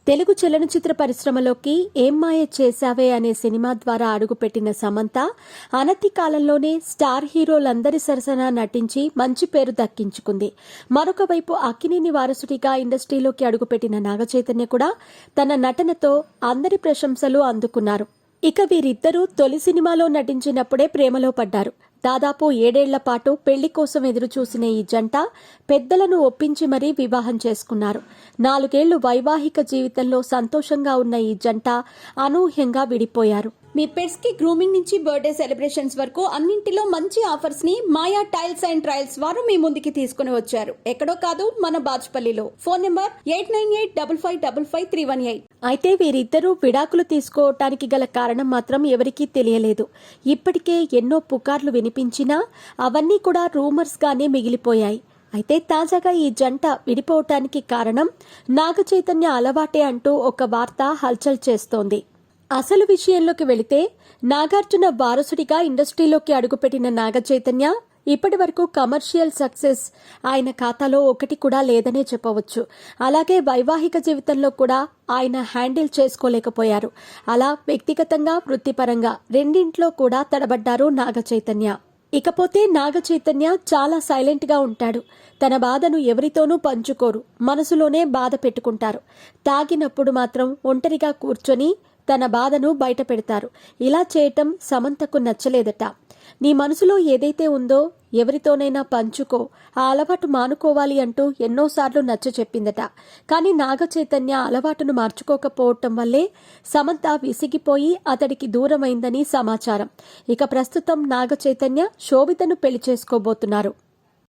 తెలుగు చలనచిత్ర పరిశ్రమలోకి ఏం మాయ చేశావే అనే సినిమా ద్వారా అడుగుపెట్టిన సమంత అనతి కాలంలోనే స్టార్ హీరోలందరి సరసన నటించి మంచి పేరు దక్కించుకుంది. మరొక వైపు అక్కినేని వారసుడిగా ఇండస్ట్రీలోకి అడుగుపెట్టిన నాగచైతన్య కూడా తన నటనతో అందరి ప్రశంసలు అందుకున్నారు. ఇక వీరిద్దరూ తొలి సినిమాలో నటించినప్పుడే ప్రేమలో పడ్డారు. దాదాపు 7 ఏళ్ల పాటు పెళ్లి కోసం ఎదురుచూసిన ఈ జంట పెద్దలను ఒప్పించి మరీ వివాహం చేసుకున్నారు. 4 ఏళ్లు వైవాహిక జీవితంలో సంతోషంగా ఉన్న ఈ జంట అనూహ్యంగా విడిపోయారు. మీ పెట్స్ కి గ్రూమింగ్ నుంచి బర్త్డే సెలబ్రేషన్స్ వరకు అన్నింటిలో మంచి ఆఫర్స్ ని మాయా టైల్స్ అండ్ ట్రయల్స్ వారు మీ ముందుకి తీసుకుని వచ్చారు. ఎక్కడో కాదు, మన బాజ్పల్లిలో. Phone number 8985555318. అయితే వీరిద్దరూ విడాకులు తీసుకోవటానికి గల కారణం మాత్రం ఎవరికీ తెలియలేదు. ఇప్పటికే ఎన్నో పుకార్లు వినిపించినా అవన్నీ కూడా రూమర్స్ గానే మిగిలిపోయాయి. అయితే తాజాగా ఈ జంట విడిపోవటానికి కారణం నాగచైతన్య అలవాటే అంటూ ఒక వార్త హల్చల్ చేస్తోంది. అసలు విషయంలోకి వెళితే నాగార్జున వారసుడిగా ఇండస్ట్రీలోకి అడుగుపెట్టిన నాగచైతన్య ఇప్పటి వరకు కమర్షియల్ సక్సెస్ ఆయన ఖాతాలో ఒకటి కూడా లేదనే చెప్పవచ్చు. అలాగే వైవాహిక జీవితంలో కూడా ఆయన హ్యాండిల్ చేసుకోలేకపోయారు. అలా వ్యక్తిగతంగా వృత్తిపరంగా రెండింట్లో కూడా తడబడ్డారు నాగచైతన్య. ఇకపోతే నాగచైతన్య చాలా సైలెంట్ గా ఉంటాడు. తన బాధను ఎవరితోనూ పంచుకోరు, మనసులోనే బాధ పెట్టుకుంటారు. తాగినప్పుడు మాత్రం ఒంటరిగా కూర్చొని తన బాధను బయట పెడతారు. ఇలా చేయటం సమంతకు నచ్చలేదట. నీ మనసులో ఏదైతే ఉందో ఎవరితోనైనా పంచుకో, ఆ అలవాటు మానుకోవాలి అంటూ ఎన్నోసార్లు నచ్చ చెప్పిందట. కానీ నాగచైతన్య అలవాటును మార్చుకోకపోవటం వల్లే సమంత విసిగిపోయి అతడికి దూరమైందని సమాచారం. ఇక ప్రస్తుతం నాగచైతన్య శోభితను పెళ్లి చేసుకోబోతున్నారు.